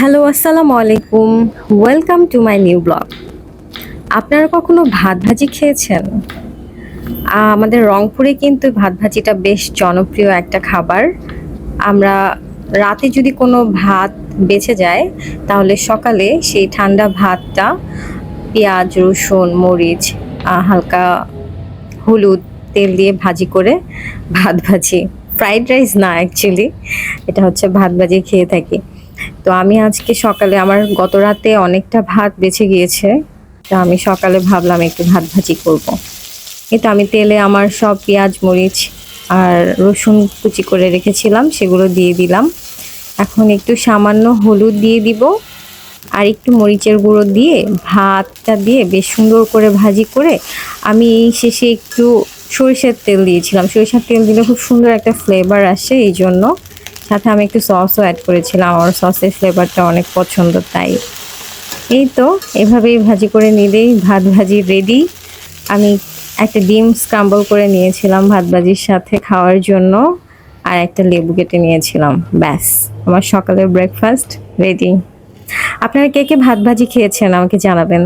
Hello, আসসালামু আলাইকুম। Welcome to my new blog. আপনারা কখনো ভাত ভাজি খেয়েছেন? আমাদের রংপুরে কিন্তু ভাত ভাজিটা বেশ জনপ্রিয় একটা খাবার। আমরা রাতে যদি কোনো ভাত বেঁচে যায়, তাহলে সকালে সেই ঠান্ডা ভাতটা পেঁয়াজ, রসুন, মরিচ, হালকা হলুদ, তেল দিয়ে ভাজি করে ভাত ভাজি, ফ্রাইড রাইস না অ্যাকচুয়ালি, এটা হচ্ছে ভাত ভাজি খেয়ে থাকি। তো আমি আজকে সকালে আমার গত রাতে অনেকটা ভাত বেঁচে গিয়েছে। তো আমি সকালে ভাবলাম একটু ভাত ভাজি করব। এই তো আমি তেলে আমার সব পেঁয়াজ, মরিচ আর রসুন কুচি করে রেখেছিলাম, সেগুলো দিয়ে দিলাম। এখন একটু সামান্য হলুদ দিয়ে দিব আর একটু মরিচের গুঁড়ো দিয়ে ভাতটা দিয়ে বেশ সুন্দর করে ভাজি করে আমি শেষে একটু সরিষার তেল দিয়েছিলাম। সরিষার তেল দিলে খুব সুন্দর একটা ফ্লেভার আসে, এই জন্য। সাথে আমি একটু সসও অ্যাড করেছিলাম, আমার সসের ফ্লেভারটা অনেক পছন্দ তাই। এই তো এভাবেই ভাজি করে নিলেই ভাত ভাজি রেডি। আমি একটা ডিম স্ক্রাম্বল করে নিয়েছিলাম ভাত ভাজির সাথে খাওয়ার জন্য, আর একটা লেবু কেটে নিয়েছিলাম। ব্যাস, আমার সকালের ব্রেকফাস্ট রেডি। আপনারা কে কে ভাত ভাজি খেয়েছেন আমাকে জানাবেন।